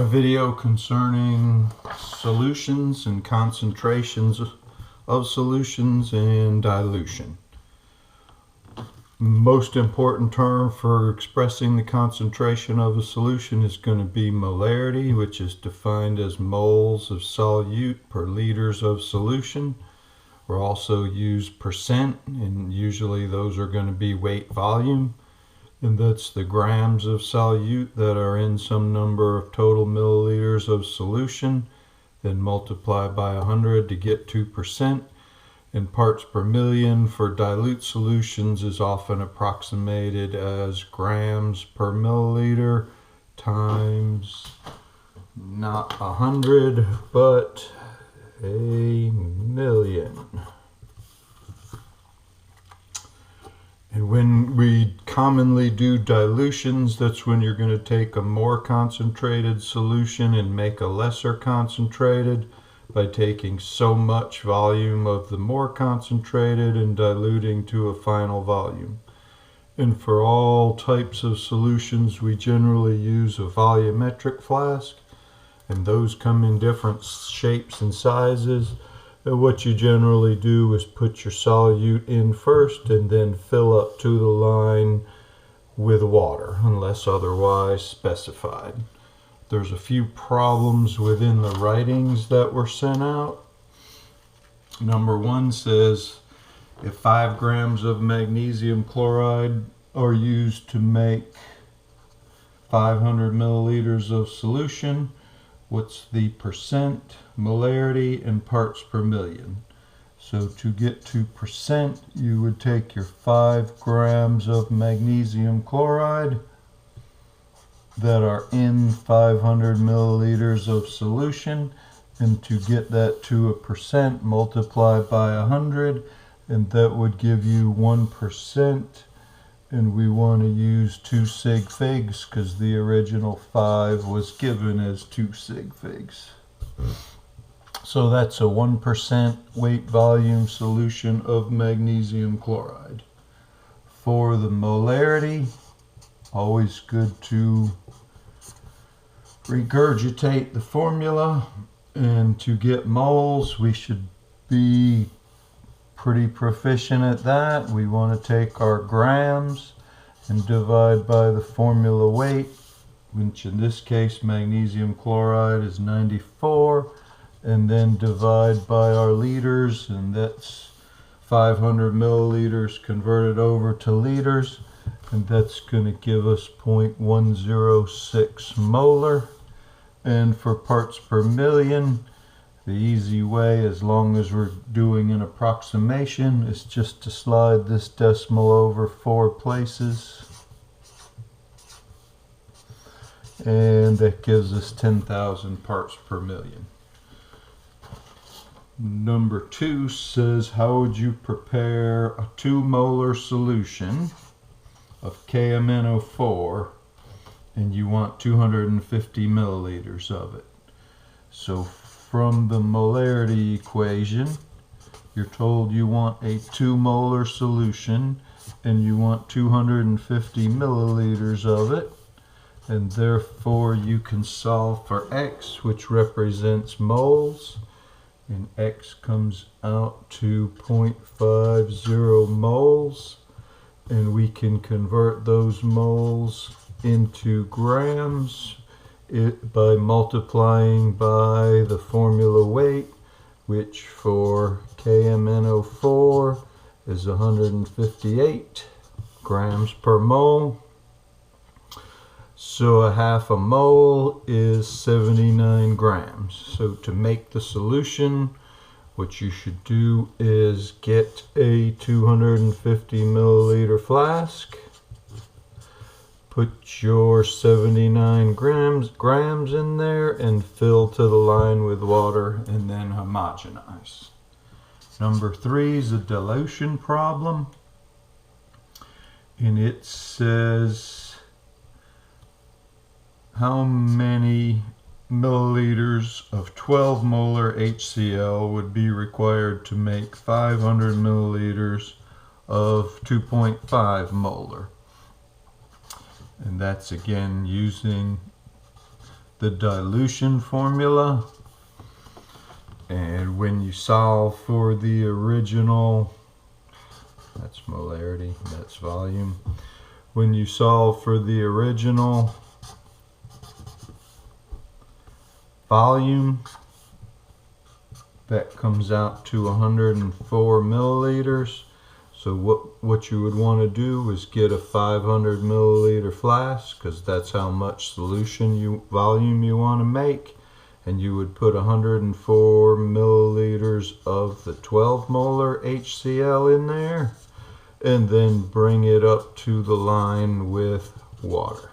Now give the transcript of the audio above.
video concerning solutions and concentrations of solutions and dilution. Most important term for expressing the concentration of a solution is going to be molarity, which is defined as moles of solute per liters of solution. We'll also use percent, and usually those are going to be weight volume, and that's the grams of solute that are in some number of total milliliters of solution, then multiply by 100 to get 2%. And parts per million for dilute solutions is often approximated as grams per milliliter times not 100 but a million. And when we commonly do dilutions, that's when you're going to take a more concentrated solution and make a lesser concentrated by taking so much volume of the more concentrated and diluting to a final volume. And for all types of solutions, we generally use a volumetric flask, and those come in different shapes and sizes. And what you generally do is put your solute in first and then fill up to the line with water, unless otherwise specified. There's a few problems within the writings that were sent out. Number one says if 5 grams of magnesium chloride are used to make 500 milliliters of solution, what's the percent, molarity, and parts per million? So to get to percent, you would take your 5 grams of magnesium chloride that are in 500 milliliters of solution, and to get that to a percent, multiply by 100, and that would give you 1%. And we want to use 2 sig figs because the original 5 was given as 2 sig figs. So that's a 1% weight volume solution of magnesium chloride. For the molarity, always good to regurgitate the formula, and to get moles we should be pretty proficient at that. We want to take our grams and divide by the formula weight, which in this case magnesium chloride is 94, and then divide by our liters, and that's 500 milliliters converted over to liters, and that's going to give us 0.106 molar. And for parts per million, the easy way, as long as we're doing an approximation, is just to slide this decimal over 4 places, and that gives us 10,000 parts per million. Number 2 says, how would you prepare a 2 molar solution of KMnO4 and you want 250 milliliters of it? So from the molarity equation, you're told you want a 2 molar solution and you want 250 milliliters of it, and therefore you can solve for X, which represents moles, and X comes out to 0.50 moles, and we can convert those moles into grams by multiplying by the formula weight, which for KMnO4 is 158 grams per mole. So a half a mole is 79 grams. So to make the solution, what you should do is get a 250 milliliter flask, put your 79 grams in there and fill to the line with water, and then homogenize. Number 3 is a dilution problem, and it says how many milliliters of 12 molar HCl would be required to make 500 milliliters of 2.5 molar. And that's again using the dilution formula. And when you solve for the original, that's molarity, that's volume. When you solve for the original volume, that comes out to 104 milliliters. So what you would want to do is get a 500 milliliter flask, because that's how much volume you want to make. And you would put 104 milliliters of the 12 molar HCl in there, and then bring it up to the line with water.